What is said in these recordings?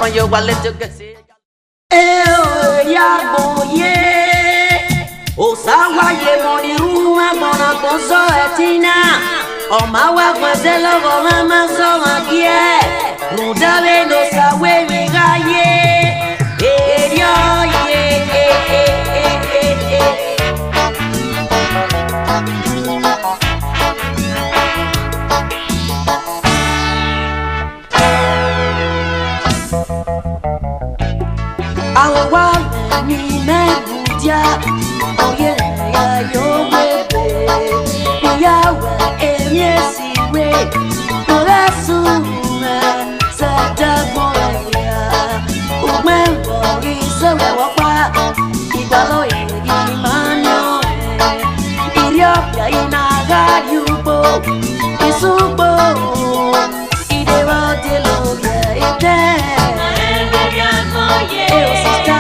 on your wallet to get it. Eriagbonye Osaruese money ruma bona konso etina Omawa kwazela volama so magie Rudave no sawe migaye Oh yeah, yo baby, yawe emyesiwe, olasuma sadaboya, umembo isewe wakwa, igalo yegimanyo, Ethiopia inagariubo, isubo, idewa deloya ite, Eosista.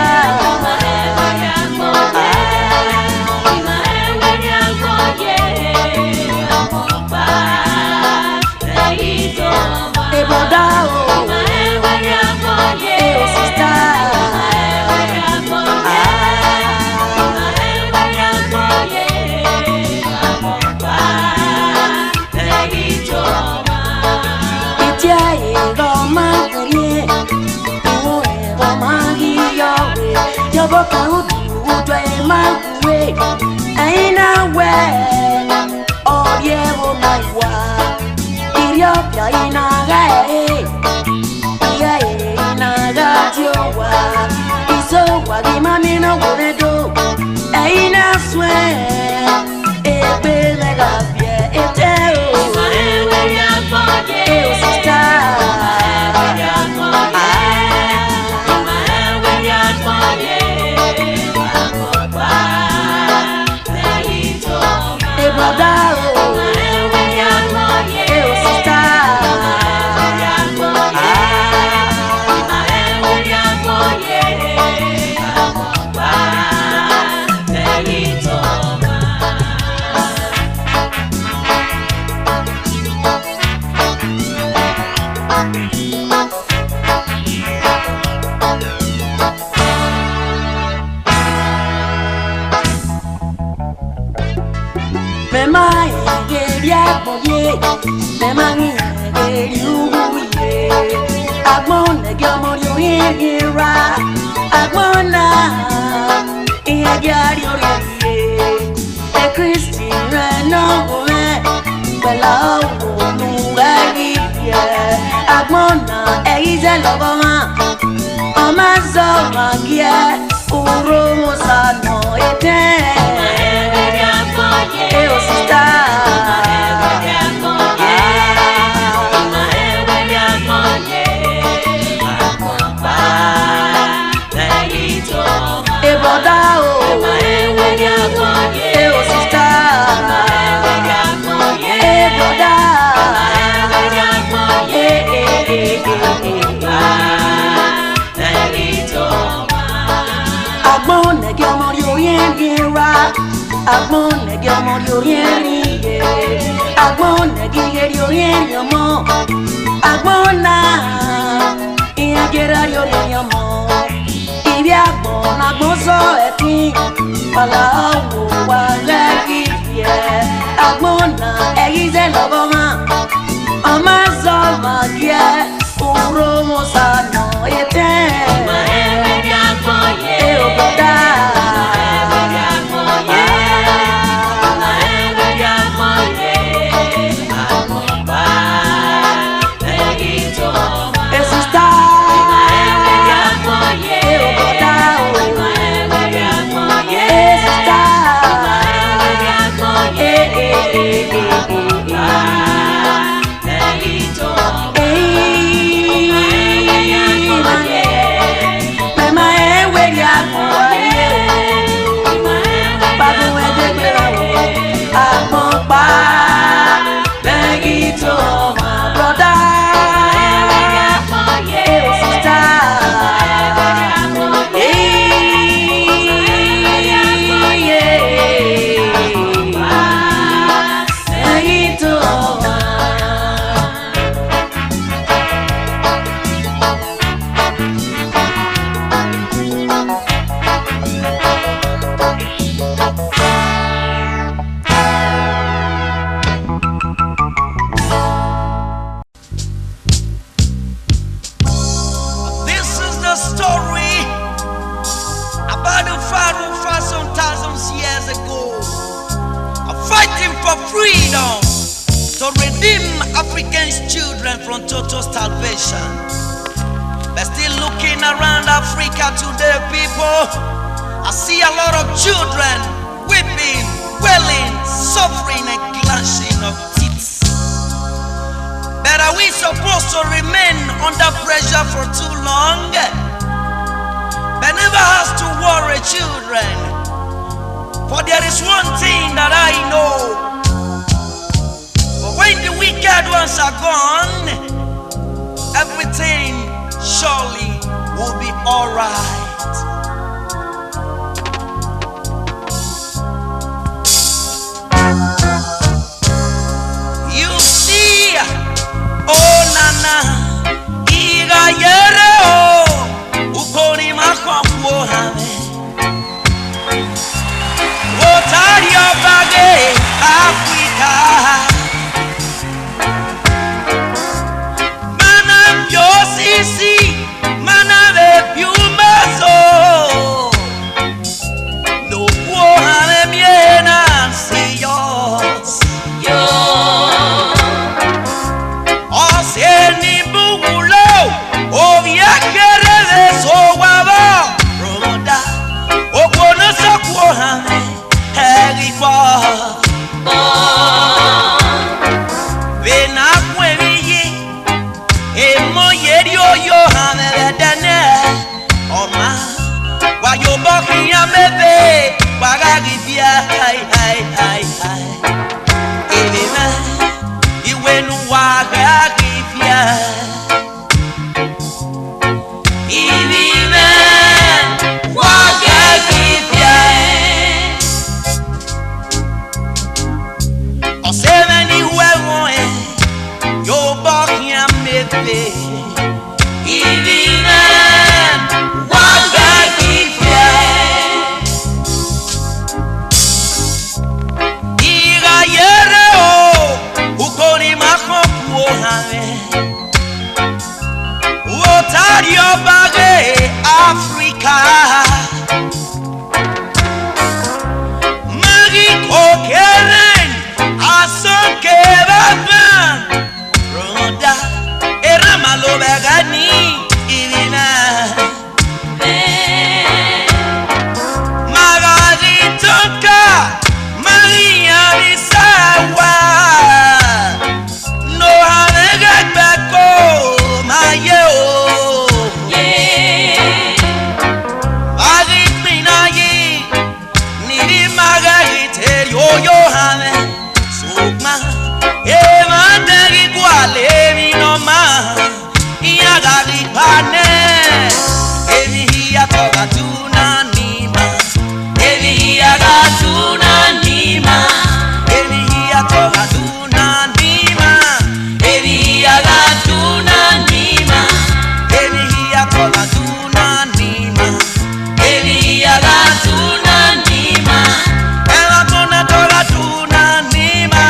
a story about the Pharaoh for some thousands years ago, fighting for freedom to redeem African children from total starvation. But still looking around Africa today, people, I see a lot of children weeping, wailing, suffering, and clashing of teeth. But are we supposed to remain under pressure for too long? But never has to worry, children, for there is one thing that I know. But when the wicked ones are gone, everything surely will be alright. You see, oh nana, iga yere o, ukoni makwamwo hame. Arioba-Osa, Africa. Mana Yosisi, mana de Piumazo. No puede miena si Dios. O se ni bugulo, o viajere de Soguaba. Roda, o conoce Okuo. Bena kwemiye emoyerio yo hamedene oma wa yo boki amebe bagagifia hai elema iwenu wagagifia ilime wagagifia. Oseveni huemoe, yo bokia mebe. Ilina wagagifia. Iga yere o, ukoni makopuo hame. Arioba-Osa, Africa. Magiko keren. Asoke baba Roda era malo begani ilina Margaritoka Maria Bisawa No Hanegbeko Mayeo Magitmina yi Niri Margarite yo hame Ema deri guale mi noma Iagari pane Evi hiya toga tuna nima Evi hiya ga tuna nima Evi hiya toga tuna nima Evi hiya ga tuna nima Evi hiya toga tuna nima Evi hiya ga tuna nima Ema tuna toga tuna nima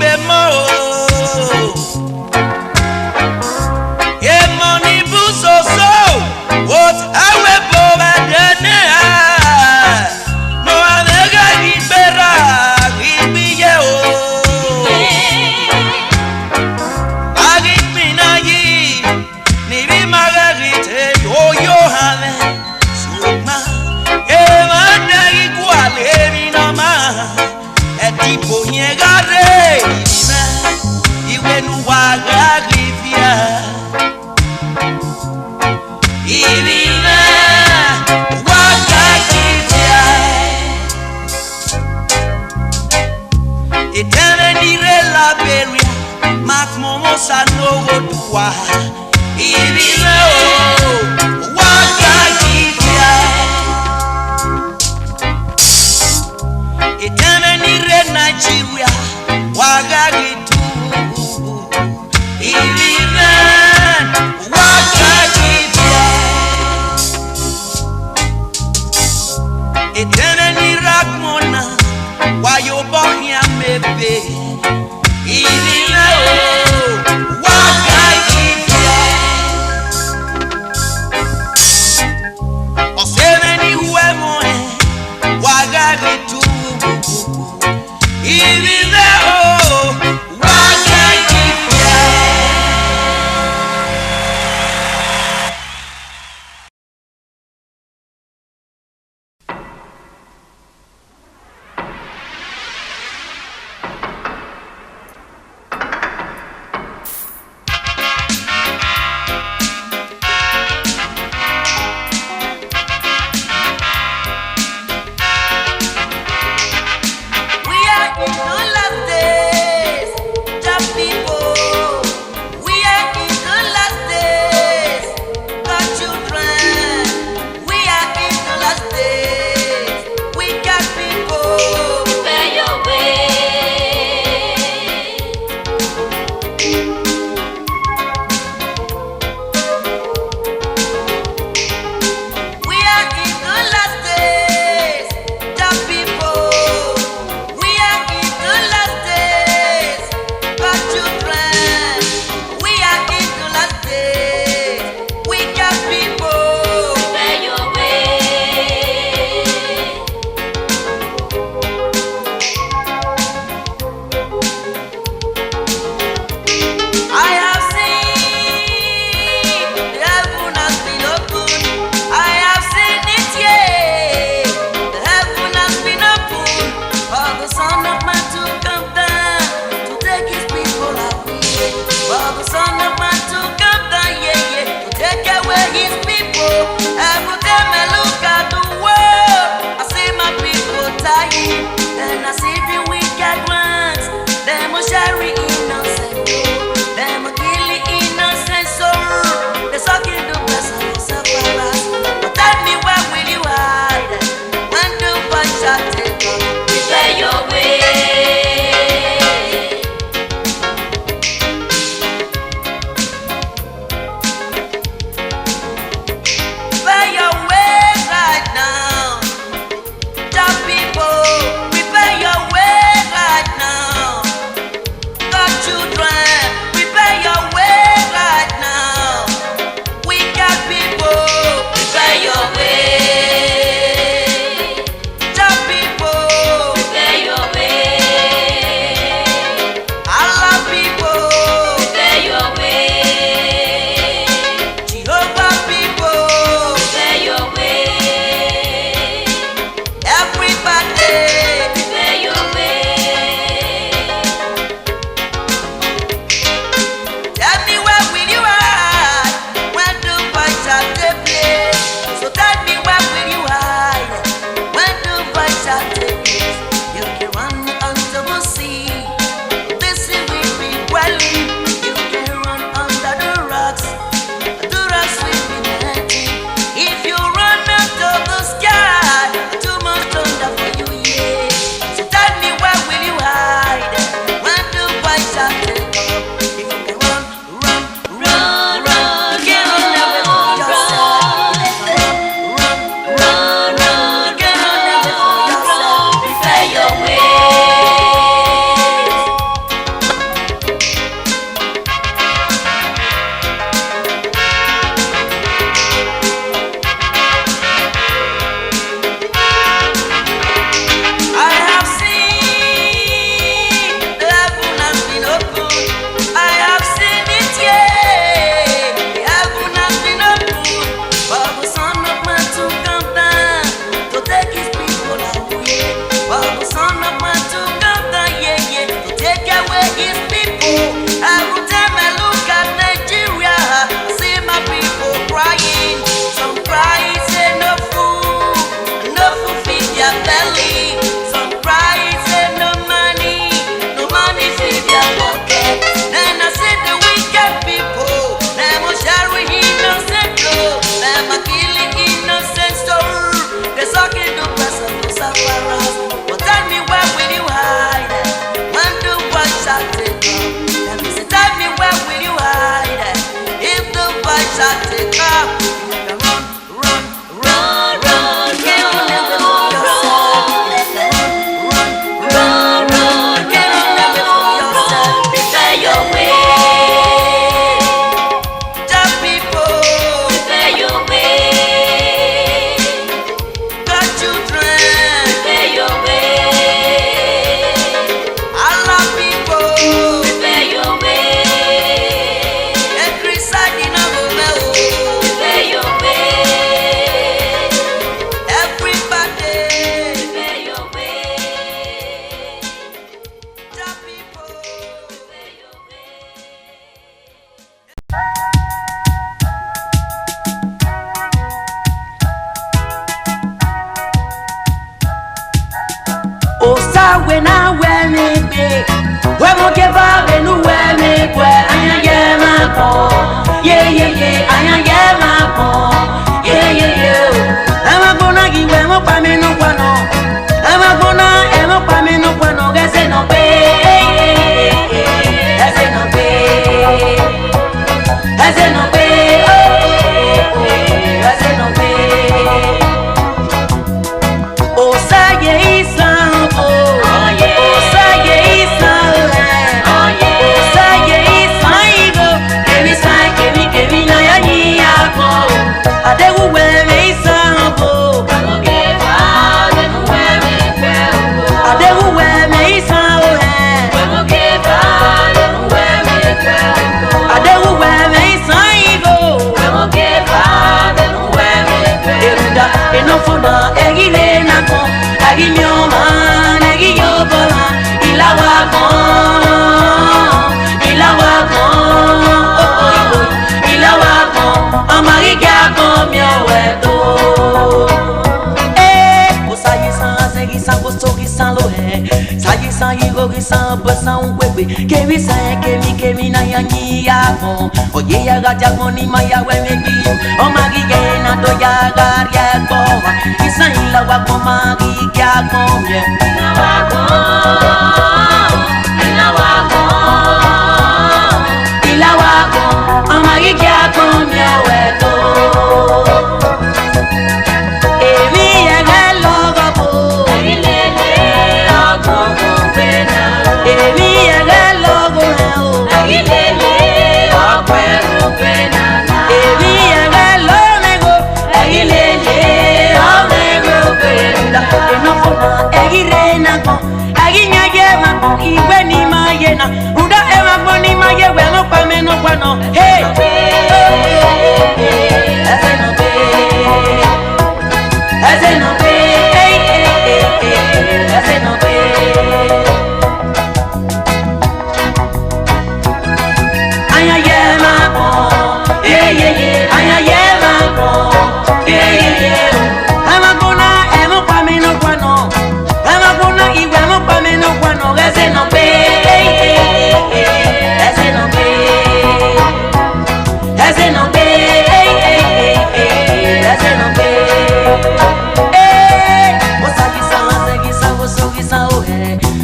Be gare iwe nuwaga grifia ibina waga grifia etene la beria mak momo sanogo tuwa ibina waga grifia etene Nigeria waga gitu ibina waga grifia etene Eriagbonye wayobohia mebe ibina waga grifia osene huemoe waga gitu ibina waga grifia. gisa basa unkwebe Kemi sae kemi na yanyi yako Oye ya gaja moni maya wemebi Omagi gena do ya garia koma Isa ILawagbon magi ya komye ILawagbon amagi ya komye weto Emi yege logo po Agilele ogogo pena Emi yege logo heo Agilele ogogo pena Emi yege logo Agilele ogogo pena Enofona egirena ko Aginya yema ko Iwe ni mayena Uda ema ko ni mayewe no kwa meno kwa no Hey Ase no be Ase no be Ase no be Aya yema ko Aya yema ko Ama kuna emo kwa meno kwa no Ama kuna iwe emo kwa meno kwa no Ase no be Ase no be Ase no be Ase no be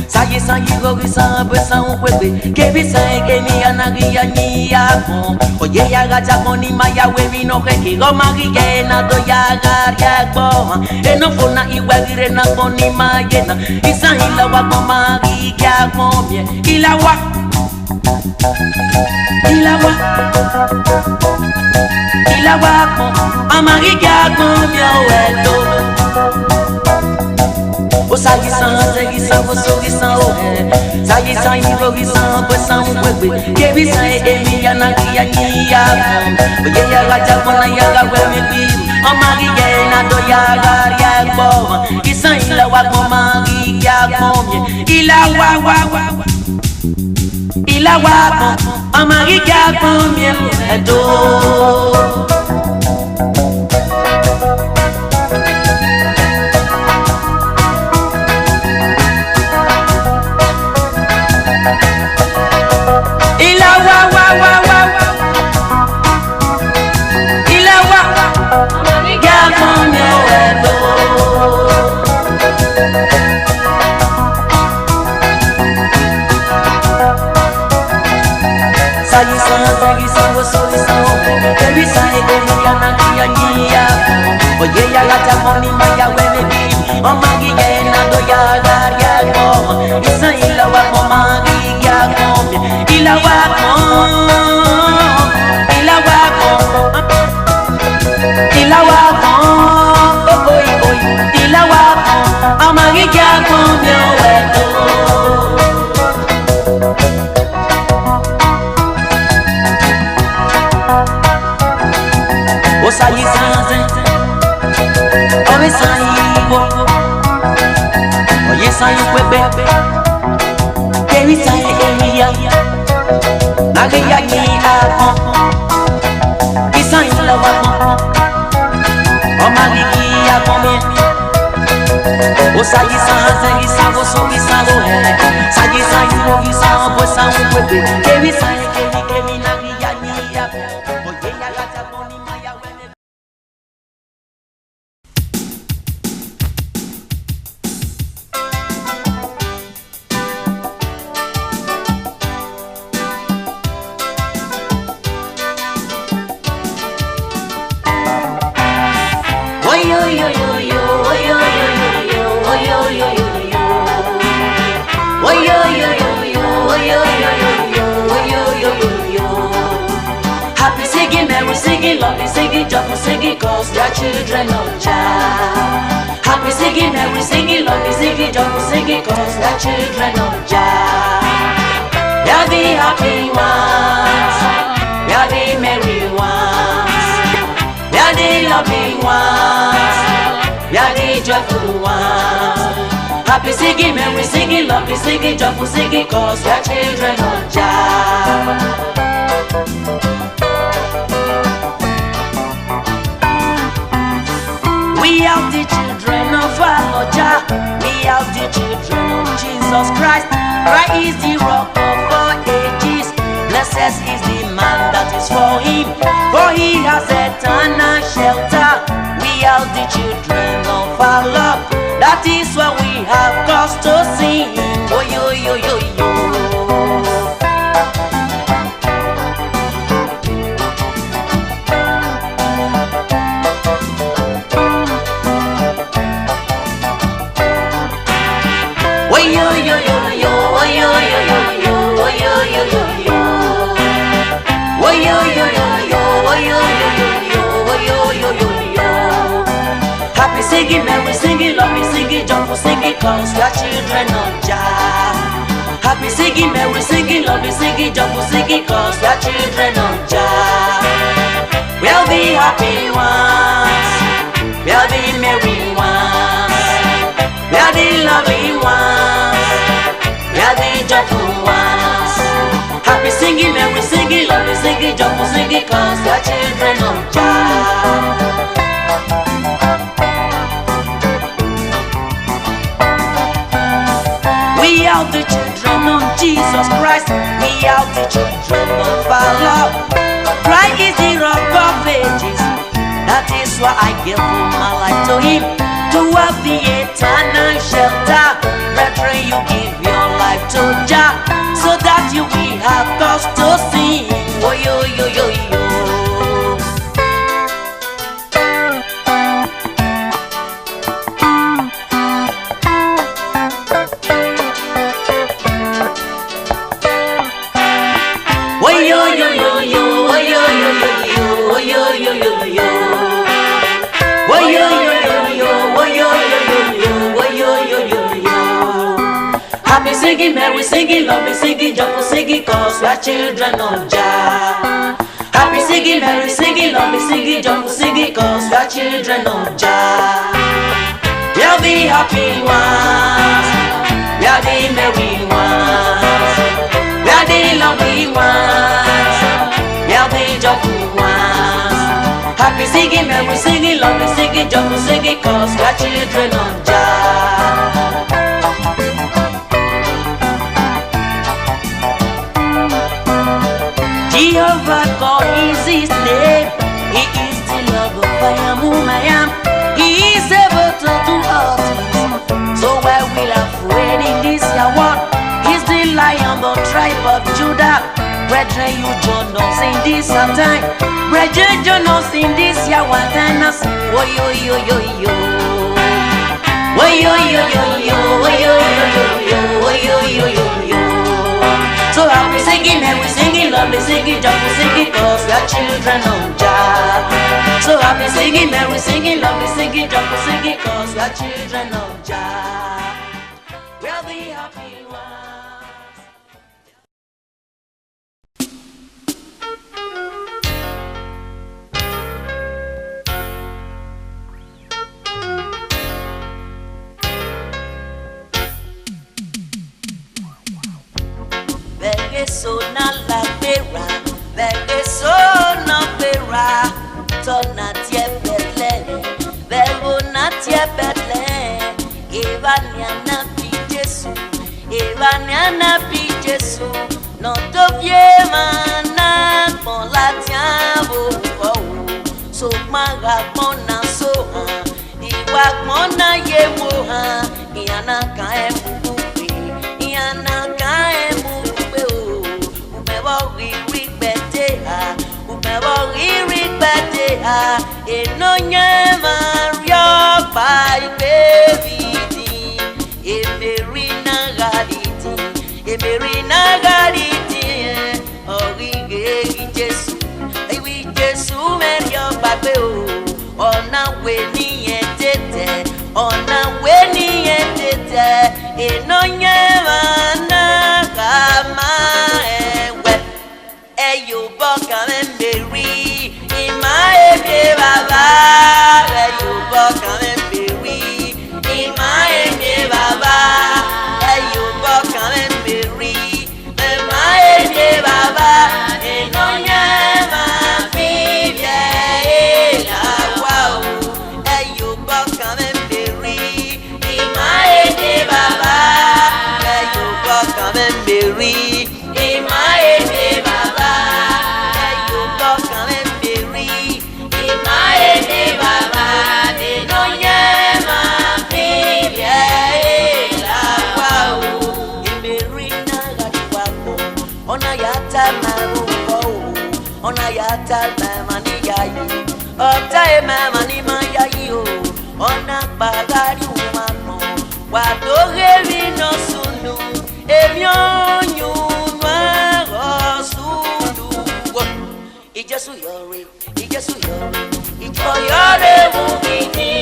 Sagisa yigo gisa besa unkwebe Kebisa egeni anagi yanyi yako Oye ya gaja moni maya wemi no heki Gomagi yena do ya garia koma Eno fona iwagire na moni mayena Isa ILawagbon magi ya komye ILawagbon amagi ya komye weto Sagisa gisa Sagisa yigo gisa besa unkwebe Kebisa emi yanagi yanyi yako Oye ya gaja mona ya gawemi bibu Omagi yena do ya garia koma Isa ILawagbon magi ya komye ILawagbon amagi ya komye edo Oye ya gaja moni maya wemebi Omagi yena do ya garia koma Isa ILawagbon magi ya komye ILawagbon ILawagbon amagi ya komye weto Osaruese Oye sayi kwebe Kemi sayi eya Nage ya yi akon Isa ILawagbon Omagi ki akon Sagisa goso gisa go Sagisa yigo gisa besa unkwebe Kemi sayi kemi nage ya yi akon Oye ya gaja moni maya weme Singing, lovely, singing, joyful, singing, cause they are children of Jah. Happy singing, every singing, lovely, singing, joyful, singing, cause they are children of Jah. We are the happy ones, we are the merry ones, we are the loving ones, we are the joyful ones. Happy singing, every singing, lovely, singing, joyful, singing, cause they are children of Jah. We are the children of our Lord Jah. We are the children of Jesus Christ. Christ is the rock of all ages. Blessed is the man that is for him, for he has eternal shelter. We are the children of our Lord. That is why we have cause to sing. Oh yo yo yo yo. Oh yo yo yo yo. Oh yo yo yo yo. Oh yo yo yo yo. Oh yo yo yo yo. Oh yo yo yo yo. Oh yo yo yo yo. Happy singing, merry singing, love me singing, jump for singing, cause we are children of Jah. Happy singing, merry singing, love me singing, jump for singing, cause we are children of Jah. We'll be happy ones, we'll be merry ones, we'll be lovely ones, we'll be joyful ones. Happy singing, merry singing, love me singing, jump for singing, cause we are children of Jah. We are the children of Jesus Christ. We are the children of our Lord. Christ is the rock of ages. That is why I give my life to him, to have the eternal shelter. Brethren, you give your life to Jah, so that you will have cause to sing. Oh yo yo yo yo. Happy singing, merry singing, love me singing, joyful singing, cause we are children of Jah. Happy singing, merry singing, love me singing, joyful singing, cause we are children of Jah. We'll be happy ones, we'll be merry ones, we'll be lovely ones, we'll be joyful ones. Happy singing, merry singing, love me singing, joyful singing, cause we are children of Jah. Jehovah God is his name. He is the love of I am whom I am. He is able to do all things. So why will I afraid in this year world? He's the Lion, the tribe of Judah. Brethren, you join us in this time. Brethren, join us in this year one time. Oh yo yo yo yo. Oh yo yo yo yo. Oh yo yo yo yo. Oh yo yo yo yo. So happy singing, merry singing, lovely singing, joyful singing, cause we are children of Jah. So happy singing, merry singing, lovely singing, joyful singing, cause we are children of Jah. We'll be happy ones. So na la pera, vege so na pera, tona tie betle, vego na tie betle, evania na pi Jesu, evania na pi Jesu, no to vie mana pon la tiavo oh, so maga pona so ha, iwa pona ye mo ha, iana ka e bubu, iana ka e bubu. Enonye Ariopa-Igbe vidi, emerina galiti, orige Jesu, ewi Jesu Ariopa-Igbe o, ona we ni etete, enonye mana kama ewe, eyo boka memberi, imae be baba, eyo boka memberi, imae be baba, eyo boka memberi, imae be baba, enonye ma fibia elawa, eyo boka memberi, imae be baba. Mary. Imaeme Baba. You go come Mary. Imaeme Baba. De Nonyema Bibia Elawao. Mary na gadiwako. Ona yata maruko. Ona yata mani yayi. Opta mani mayayi o. Ona bagari umano. Wadogeri no sunu. Emyonyu marosulu. Ijesu yore. Ijesu yore. Oyore Wubidi.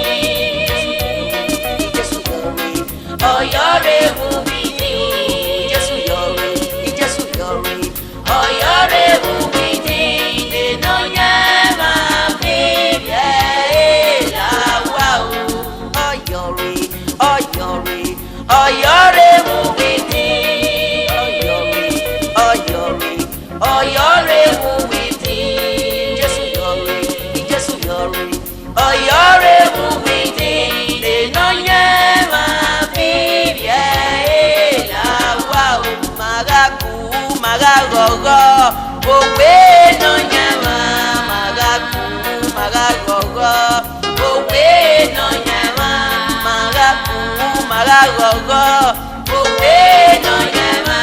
Ijesu yore. Oyore Wubidi. Ijesu yore. Ijesu yore. Oyore Wubidi. De Nonyema Bibia Elawao. Oyore. Oyore. Oyore Wubidi. Oyore. Oyore Wubidi. Ijesu yore. Ijesu yore. Oyore Wubidi. De Nonyema Bibia Elawao. Magaku, magagogo, owe no nyama. Magaku, magagogo, Owe no nyama. magaku, magagogo, Owe no nyama.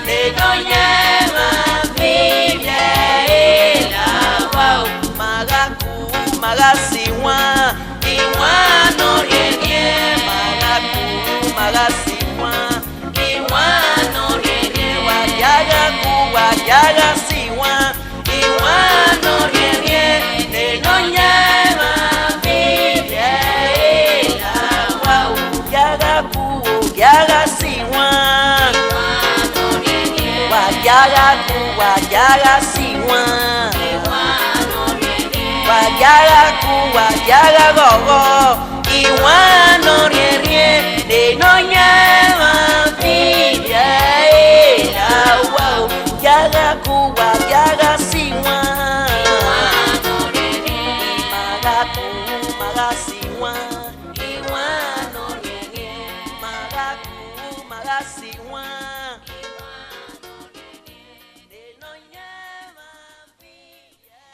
De Nonyema Bibia Elawao. magaku, magasiwa, Iwa no yenye. magaku, magasiwa, Iwa no yenye. wajagaku, wajagasiwa, Iwa no yenye. De Nonyema Bibia Elawao. yagaku, yagasiwa, Iwa no yenye. wajagaku, wajagasiwa. Iwa no yenye. Wajagaku, wajagagogo, iwano rierie, de no nyama bibia elawao. Yagaku, wajagasiwa, magaku, magasiwa, iwano rierie, magaku, magasiwa, de no nyama bibia.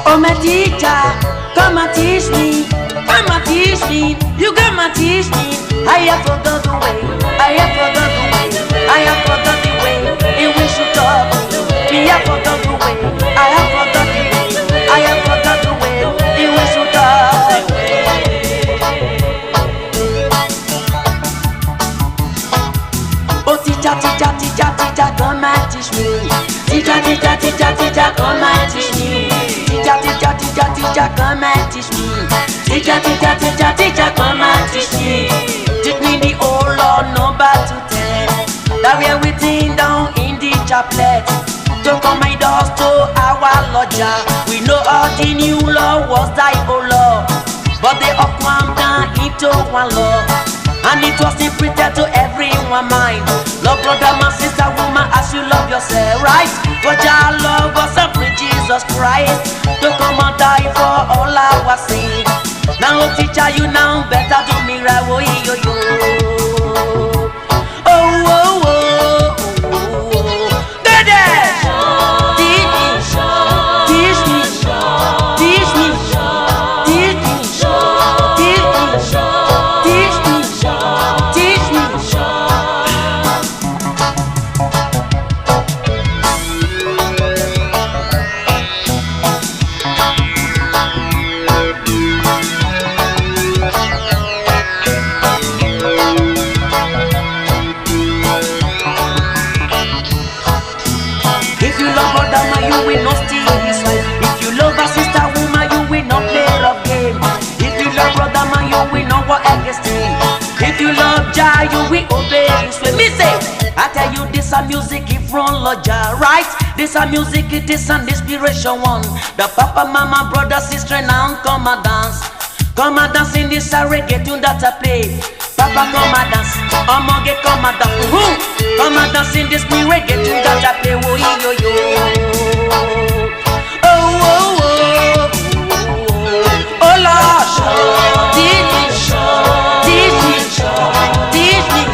Oh my teacher, come and teach me, come and teach me, you come and teach me. I have forgot the way, I have forgot the way, I have forgot the way in which you talk. Me have forgot the way, I have forgot the way, I have forgot the way in which you talk. Oh teacher, teacher, teacher, teacher, come and teach me. Teacher, teacher, teacher, teacher, come and teach me. Teacher, teacher, teacher, teacher, come and teach me. Teacher, teacher, teacher, teacher, come and teach me. Teach me the whole law number to 10. That we're waiting down in the chaplet. To come my doors to our lodger. We know all the new law was thy old law, but they all come down into one law. And it was interpreted to everyone mind. Love brother, my sister, woman, as you love yourself, right? For Jah Love was a free Jesus Christ to come and die for all our sins. Now teacher, you now better do me right, oh yo yo. Oh oh oh oh oh. Dede, teach me, teach me, teach me, teach me, teach me, teach me, teach me. If you love brother man, you will not steal his wife. If you love a sister woman, you will not play rough game. If you love brother man, you will not walk against him. If you love Jah, you will obey his way. Me say, I tell you this a music it from Lord Jah, right? This a music it is an inspiration one. The papa, mama, brother, sister, now come and dance. Come and dance in this reggae tune that I play. Papa come and dance, Omoge come and dance. Come and dance in this new reggae tune that I play. Oh yo yo. Oh oh oh. Oh Lord, teach me, teach me, teach me,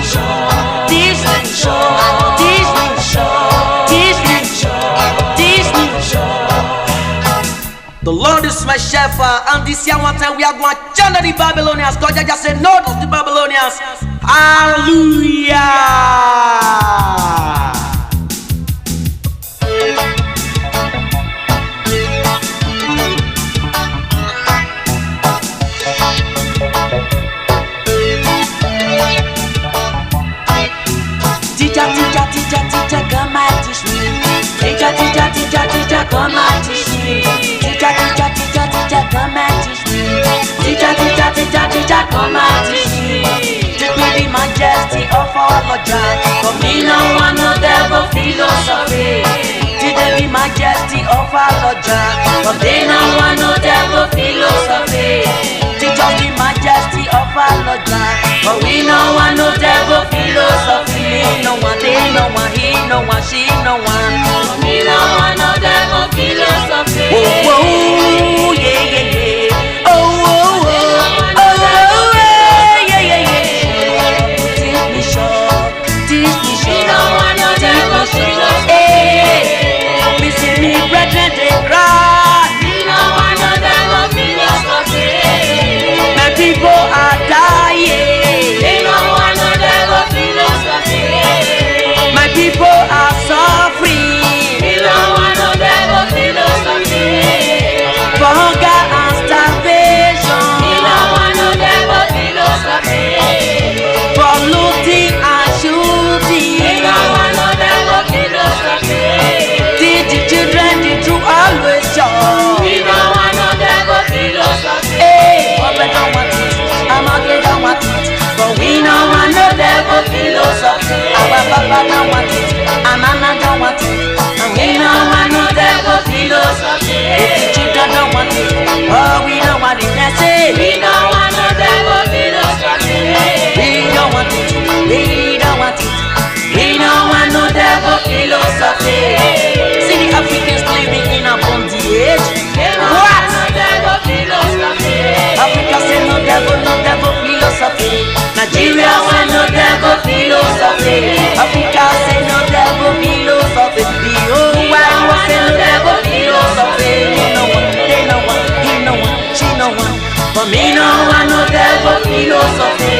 teach me, teach me, teach me, teach me. The Lord is my shepherd, and this year one time we are going to channel the Babylonians. God just said no to the Babylonians. Hallelujah. Teacher, teacher, teacher, teacher, come and teach me. Teacher, teacher, teacher, teacher, come and teach me. Teacher, teacher, teacher, teacher, come and teach me. Teacher, teacher, teacher, teacher, come and teach me. Teach me the majesty of our Lord Jah. For me no one no devil philosophy. Teach me the majesty of our Lord Jah. For me no one no devil philosophy. Teach us the majesty of our Lord Jah. For we no one no devil philosophy. No one, they no one, he no one, she no one. For me no one no devil philosophy. Oh, oh, yeah, yeah, yeah. Oh, oh, oh, oh, yeah, yeah, yeah. Teach me short, teach me short. Me no one no devil philosophy. Hey, me see me brethren they cry. Me no one no devil philosophy. My people are dying. Me no one no devil philosophy. My people are suffering. We don't want no devil philosophy. For hunger and starvation. We don't want no devil philosophy. For looting and shooting. We don't want no devil philosophy. Teach the children the truth always sure. We don't want no devil philosophy. Hey, Papa don't want it, Amage don't want it. But we don't want no devil philosophy. Our Papa don't want it, our Mama don't want it, and we don't want no devil philosophy. If the children don't want it, oh we don't want it. Let's say we don't want no devil philosophy. We don't want it, we don't want it, we don't want no devil philosophy. See the Africans living in a bondage. What? Africa say no devil philosophy. Nigeria say no devil philosophy. Africa say no devil philosophy. The whole wide world say no devil philosophy. You know one, they know one, he know one, she know one. But me no want no devil philosophy.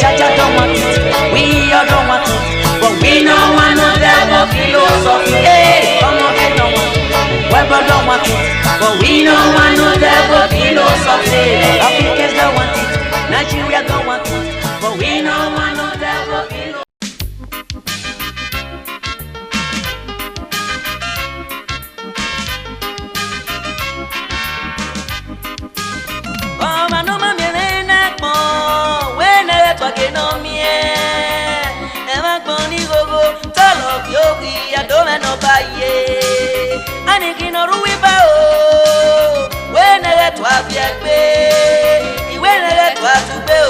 Jaja don't want it, we all don't want it. But we no want no devil philosophy. Hey, come on, they don't want it. Weber don't want it. But we don't want no devil philosophy. Africans don't want it, Nigeria don't want it. But we don't want no devil philosophy. Oh, my Nomamie, Eriagbonye, when I talk in on me, Eriagbonye go, tell of Yogi, I don't know by ye. And it can not ruin by when I let what be, when I let what to be.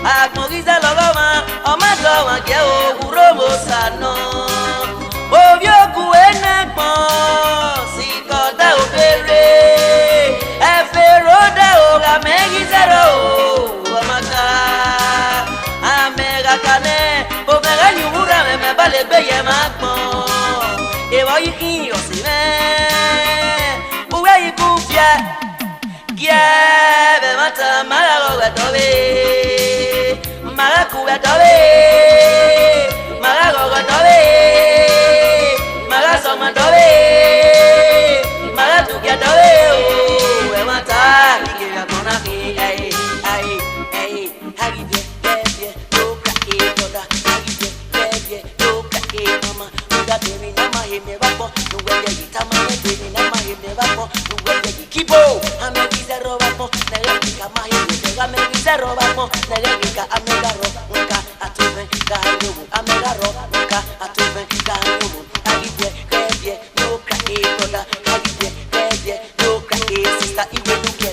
Akmoriza logoma, omaga wange Ariobosa no. Obyoku Eriagbonye, sikoda obere. Eferoda oga megizero, omaga. Amega kane, omega nyura me bale beye makmo. Ewa yiki osime, uwe yikufia. Gieve mata malago gatobe, malaku gatobe, malago gatobe, malaso matobe, malatu gatobe. Oh, mata ikiga kona ki, ay, ay, ay, hagide, bebe, toka ikoda, hagide, bebe, toka ikama, uda bebe na mahime bako, nuwege yitama bebe na mahime bako, nuwege yikibo, amegi robamo, nelega mahime, nelega robamo, nelega amega nka atuve gayo, amega nka atuve gayo, agide, bebe, toka ikoda, agide, bebe, toka sister, iwe nuke,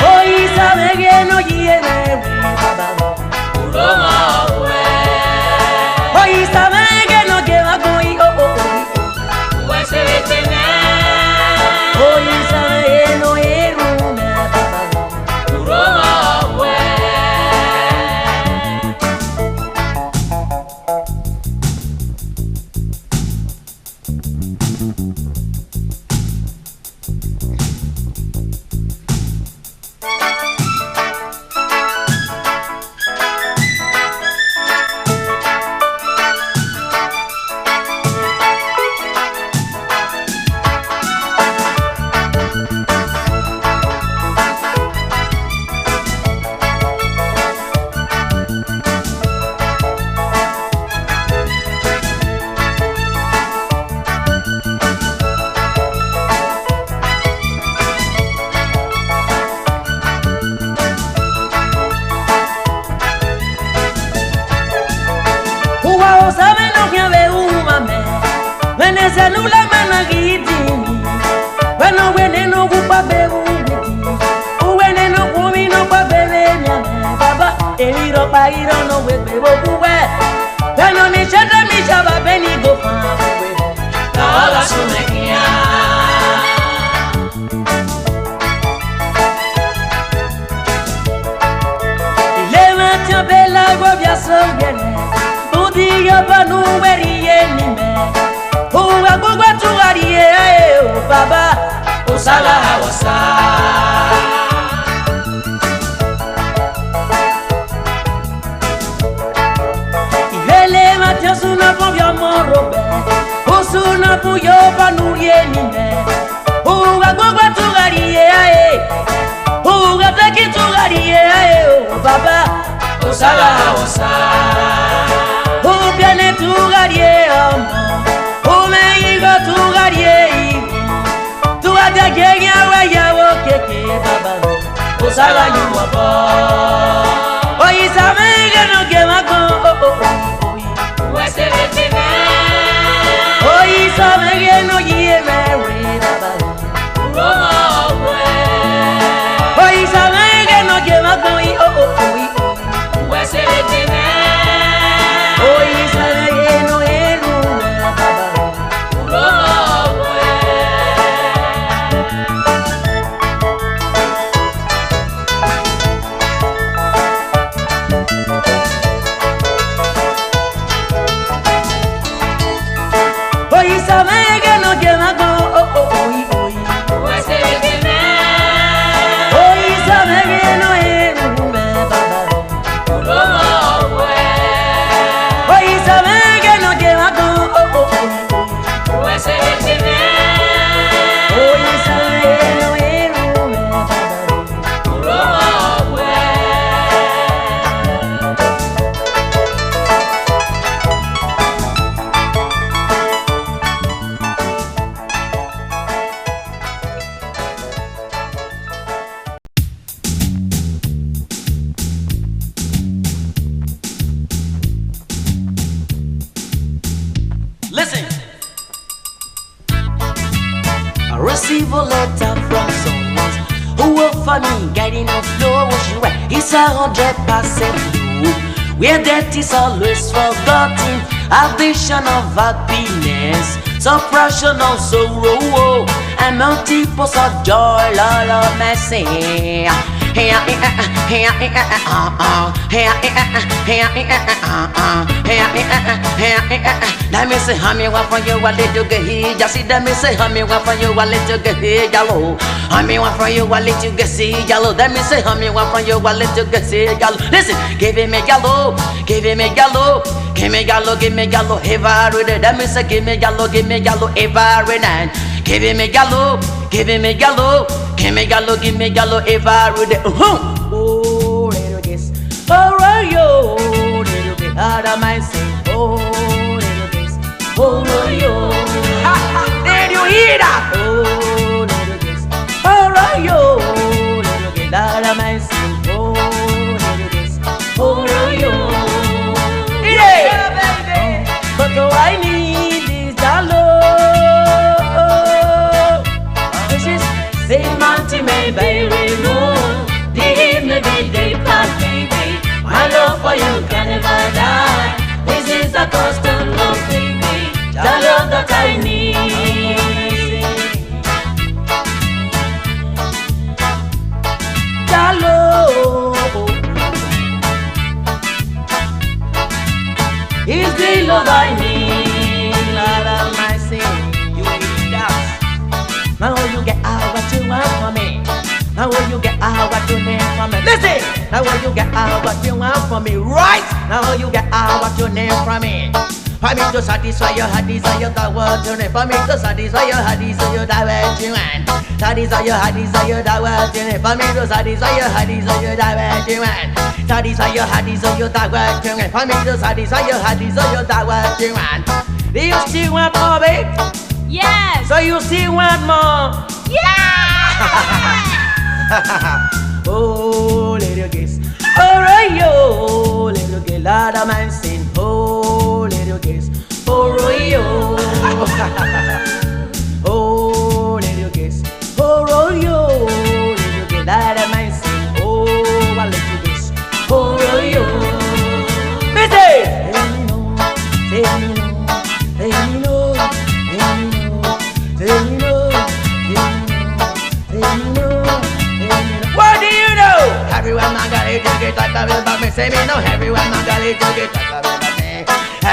Hoy sabe que no lleve Zelula managiti. When I went in no baby. When I no woman no baby. Baba, Ariokpaegbe no way baby. When on each other, me java Benin go far away. All us who make bella govia songene Budi yobanu weriye nime Uwa gugwa tuwariye o baba Osaruese Ilele matia suna povia morobe Usuna pu yobanu ye nime Uwa gugwa tuwariye Uwa teki tuwariye o baba Osaruese, oh bien tout gagné, oh mais il va tout gagner, tout a gagné, ouais ok baba, Osaruese oh il savait que nous gagnons, oh ouais c'est vrai, oh il savait que nous y aimer, baba, oh il savait que nous gagnons, oh c'est le ténèbre. Oh, il s'allait no oh, il savait que no ouais, c'est le ténèbre. Oh, il savait que no Listen. I receive a letter from someone who offer me guiding a flow. What she write? It's 100% blue. Where that is always forgotten. Addition of happiness, suppression of sorrow, and multiples of joy, Lord of mercy. Let me say, how me want for you a little get here. Just see, let me say, how me want for you a little get here, yellow. How me want for you a little get see, yellow. Let me say, how me want for you a little get see, yellow. Listen, give me yellow, give me yellow, give me yellow, give me yellow, every day. Let me say, give me yellow, every night. Give me yellow, give me yellow, give me yellow, give me yellow, every day. Oh, little kiss, oh, yo, little bit out of my sin. Oh, little kiss, oh, yo. Did you hear that? Oh, little kiss, oh, yo, little bit out of my sin. Oh, little kiss, oh, yo. Yeah, baby. But all I need is Jah Love. Say, Monty, may baby, no. The evening, they pass, baby. My love for you can never die. This is the cost of love, baby. Jah Love that I need. Jah Love is the love I need. Lord of my sin, you need that. Now you get out what you want from me. Now you get out what you need from me. Listen. Now you get out what you want from me. Right. Now you get out what you need from me. For me to satisfy your heart desire, that what you need. For me to satisfy your heart desire, that what you want. Satisfy your heart desire, that what you need. For me to satisfy your heart desire, that what you want. Satisfy your heart desire, that what you need. For me to satisfy your heart desire, that what you want. Do you still want more, babe? Yes. So you still want more? Yeah. Oh, little kiss. Oh, yo, little girl, Lord of my sin. Oh, little kiss. Oh, yo.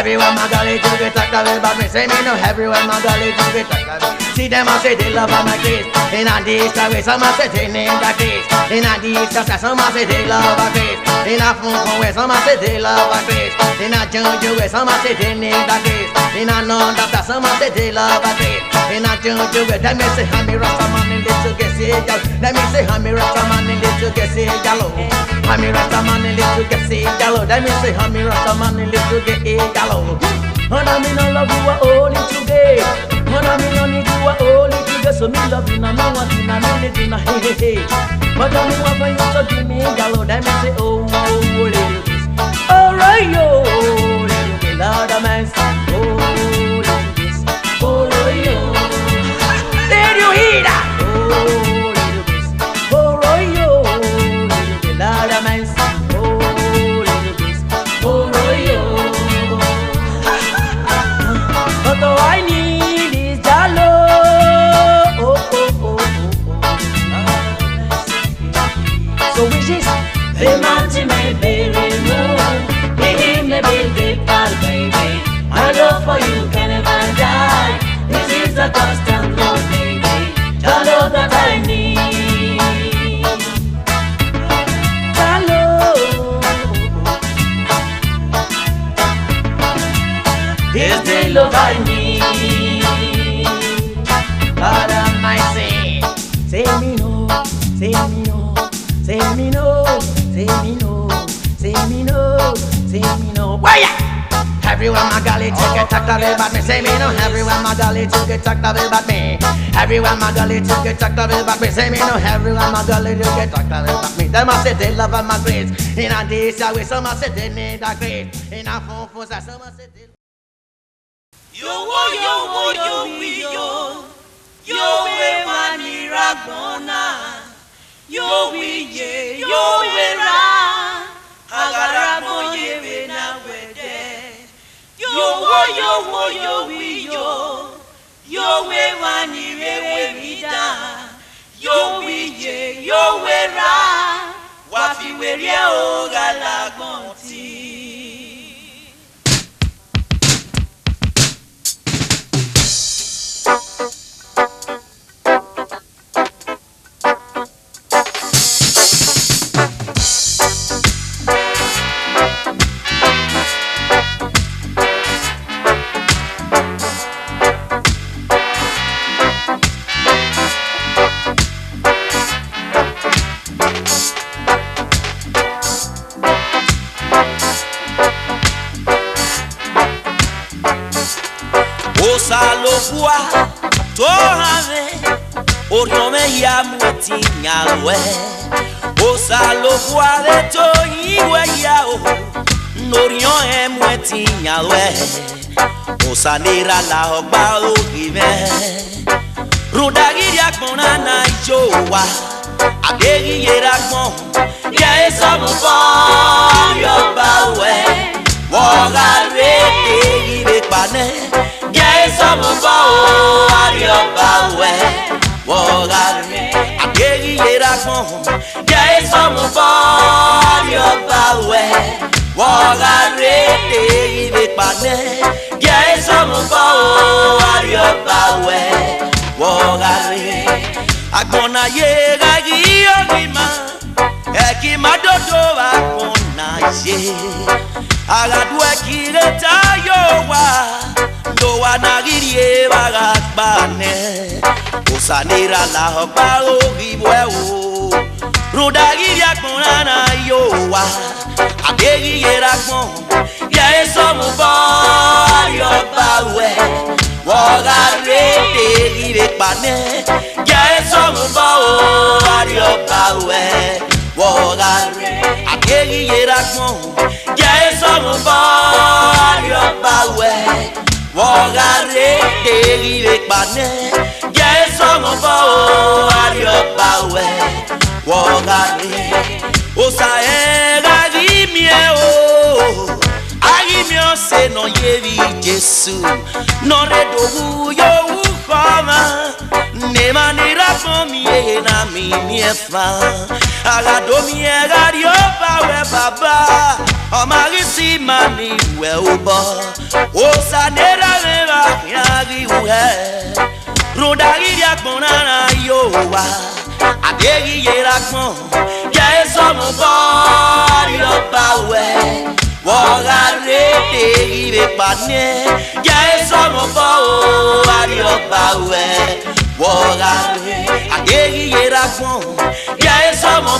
Everyone my girl to get talked about me. Say me no everyone my girl to get talked about. See them I say they love my case. In a this way some I say they name the case. In a this some I say they love a case. In a phone way some I say they love a case. In a jungle way some I say they name the case. In a non that some I say they love a case. In a jungle way let me say Hammy Rastaman in little get see. Let me say Hammy Rastaman in little get see yellow. Hammy Rastaman in little get see yellow. Let me say Hammy Rastaman in little get yellow. And I mean I love you all in today. And I mean I need you all in today. So me love you now, no one thing I need it in a hey hey. But I mean what for you to give me yellow. Let me say oh little kiss. Alright yo, little bit Lord of mercy. Oh little kiss. Oh yo. Did you hear that? Oh little kiss. Oh yo, little bit Lord of mercy. All I need is Jah Love. So wishes the mountain may be removed, the hymn may be deeper, baby. My love for you can never die. This is the constant love, baby. Jah Love that I need. Jah Love is the love I need. Lord of my say me no, say me no, say me no, say me no, say me no, say me no. Why? Everyone my golly to get talked about me. Say me no. Everyone my golly to get talked about me. Everyone my golly to get talked about me. Say me no. Everyone my golly to get talked about me. Them I say they love my grace. In a this way, some I say they need a grace. In a phone for some I say they. Yo we man Eriagbonye, yo we ye, yo we ra, Ariobosa we na wede. Yo we man Eriagbonye, yo we ye, yo we ra, wafi we ria o ILawagbon ti. Osalofua to have Oriome ya mweti nyalwe. Osalofua de to iwe ya o Norion mweti nyalwe. Osanera la ogba o give. Rodagiri akpona na ijowa. Agegi Eriagbon. Ya esomo fo Arioba-we. Wogare ibe pane. Some of our Arioba-we, Wogare, Agegi Eriagbon. Yes, some of our Arioba-we, Wogare, David Bane. Yes, some of our Arioba-we, Wogare. Agbona ye gagi ogima, ekima dodo agbona ye. Agadwe kireta yowa. Doa nagirie bagagbane. Osanera la ogba ogibwe o. Rodagiri akpona na yowa. Agegi Eriagbon. Ya esomo bo Arioba-we. Wogare degire pane. Ya esomo bo Arioba-we. Wogare Agegi Eriagbon. Ya esomo bo Arioba-we. Wogare derive pane. Yes, some of our Arioba-we. Wogare Osa agimie o. Agimio se no yevi Jesu. No redogu yo ukoma. Ne manera pomie na mi miefa. Agadomi Arioba-we baba. Omarisi mani we ubo. Osanera meva yagi uhe. Rodagi Eriagbon Arioba. Adegi Eriagbon. Yeso mo Arioba-we. Wogare degi pane. Yeso mo Arioba-we. Wogare adegi Eriagbon. Yeso mo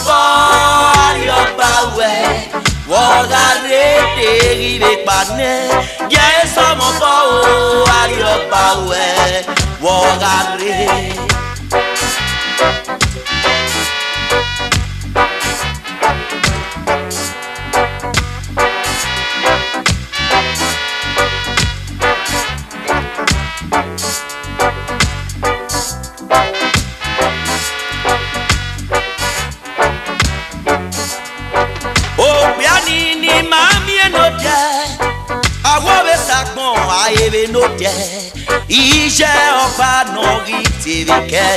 Arioba-we. Wogare degi pane. Yeso mo Arioba-we. Wogare. Ebe no de ije opa no gitivike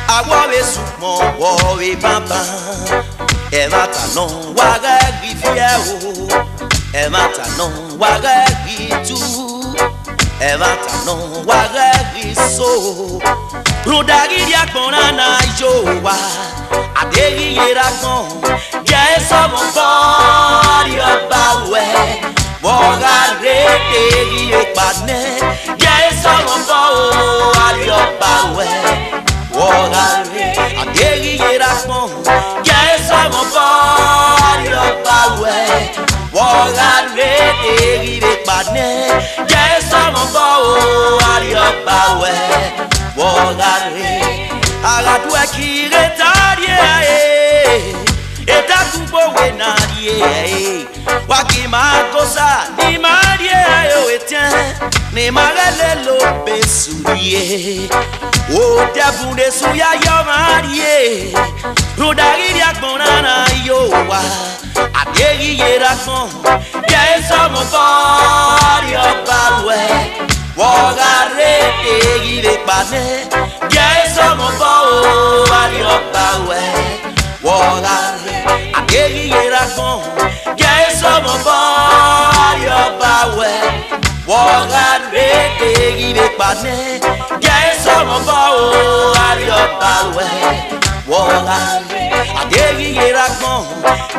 awowe sumo wowe papa e mata no waga gifie o e mata no waga gitu e mata no waga giso rodagi Eriagbon na jowa adegi Eriagbon yeso mo Arioba-we. Wogare degi pane, yeso mo Arioba-we. Wogare adegi Eriagbon, yeso mo Arioba-we. Wogare degi pane, yeso mo Arioba-we. Wogare agadwe kiretarie. Eta tubo wenarie wakima kosa ni marie yo etien ni magale lo besurie o dabunde suya yo marie rodagi Eriagbon na yo wa adegi Eriagbon yeso mo Arioba-we. Wogare degi pane yeso mo Arioba-we. Wogare adegi Eriagbon yeso mo Arioba-we. Wogare degi pane yeso mo Arioba-we. Wogare adegi Eriagbon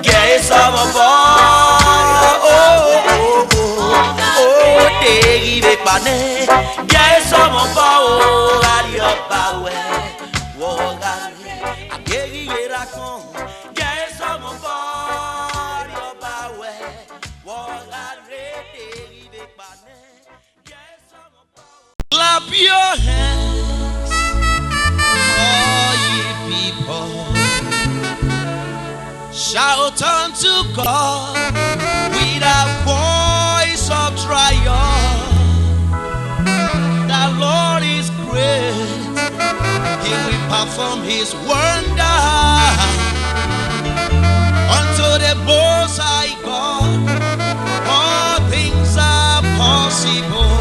yeso mo degi pane yeso mo Arioba-we. Wogare adegi Eriagbon yeso mo Arioba-we. Wogare degi pane yeso mo. Clap your hands, all ye people. Shout unto God with a voice of triumph. The Lord is great, He will perform His wonder. Unto the Most High God, all things are possible.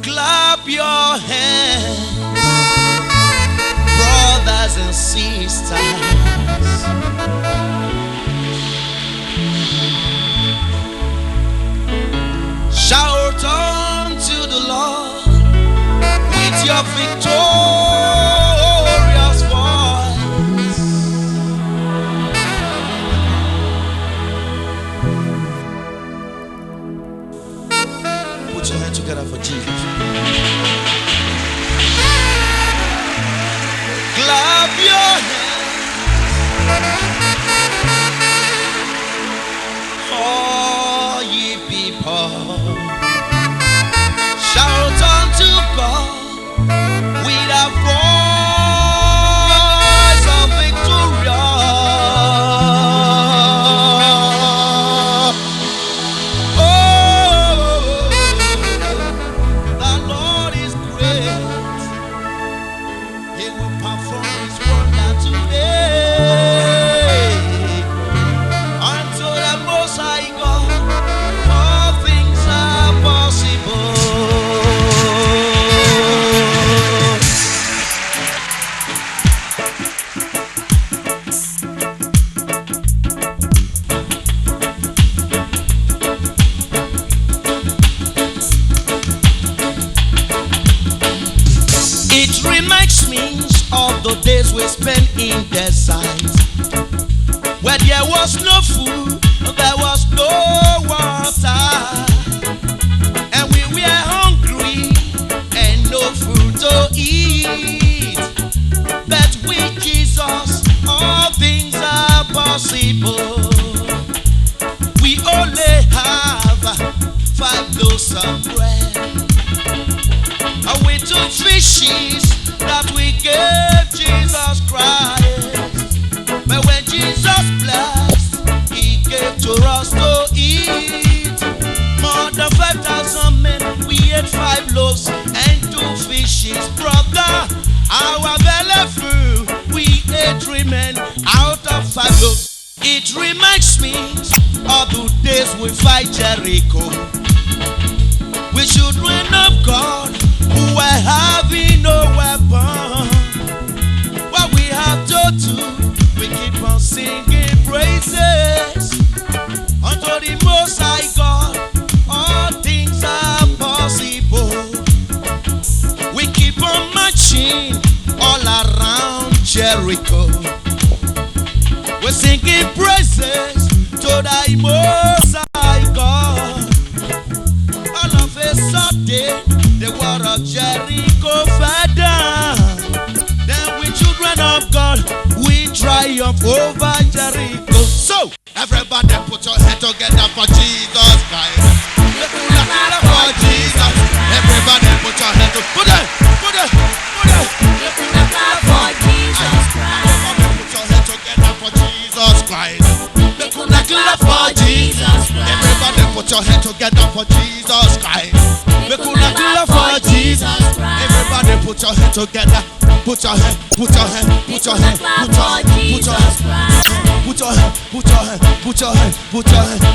Clap your hands, brothers and sisters. Shout unto the Lord with your victorious voice. Put your hands together for Jesus. Clap your hands, all ye people. Shout unto God with a voice of victory. Oh, the Lord we spent in desert, where there was no food, there was no water, and we were hungry and no food to eat. But with Jesus, all things are possible. We only have 5 loaves of bread, and with 2 fishes that we gave Jesus Christ. But when Jesus blessed, He gave to us to eat. More than 5,000 men, we ate 5 loaves and 2 fishes, brother. Our belly full, we ate 3 men out of 5 loaves. It reminds me of the days we fight Jericho. We children of God who were having no weapon. What we have to do, we keep on singing praises unto the Most High God. All things are possible. We keep on marching all around Jericho. We're singing praises to the Most High God. All of a sudden, the wall of Jericho fell down. Then we children of God, we triumph over Jericho. So, everybody put your head together for Jesus Christ. For Jesus. Everybody put your head together. Put it. For Jesus Christ. Put your head together for Jesus Christ. For Jesus Christ. Everybody put your head together for Jesus Christ. For Jesus Christ. Everybody put your head together. Put your head. Put your head. Put your head. Put your head. Put your head. Put your head. Put your head. Put your head. Put your head.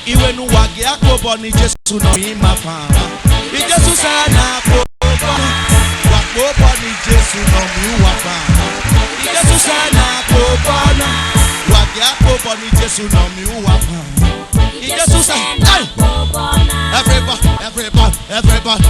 Iwe nu wage akobo ni Jesu no imafa. I Jesu sana akobo. Wakobo ni Jesu no miwafa. I Jesu sana akobo na. Wage akobo ni Jesu no miwafa. I Jesu sana akobo na. Everybody.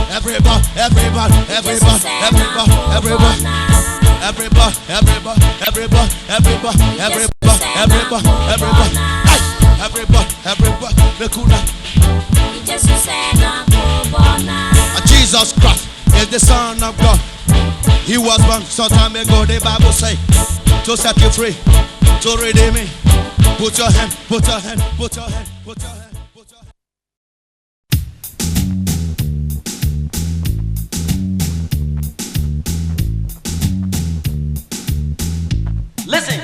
Jesus Christ is the Son of God. He was born some time ago. The Bible say to set you free, to redeem me. Put your hand, put your hand, put your hand, put your hand, put your hand. Listen.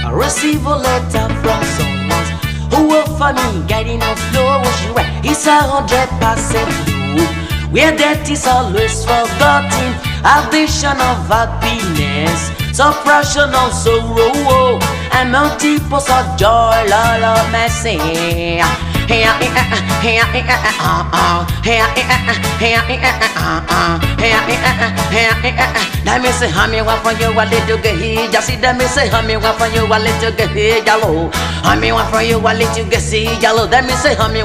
I receive a letter from someone who offered me guiding a flow. What you write? It's 100% blue. Where that is always forgotten. A vision of happiness, suppression of sorrow, and multiples of joy, Lord of mercy. Let me say, Hammy, what for you, a little get here. Just see, let me say, Hammy, what for you, a little get here, yellow. Hammy, what for you, a little get see, yellow. Let me say, Hammy,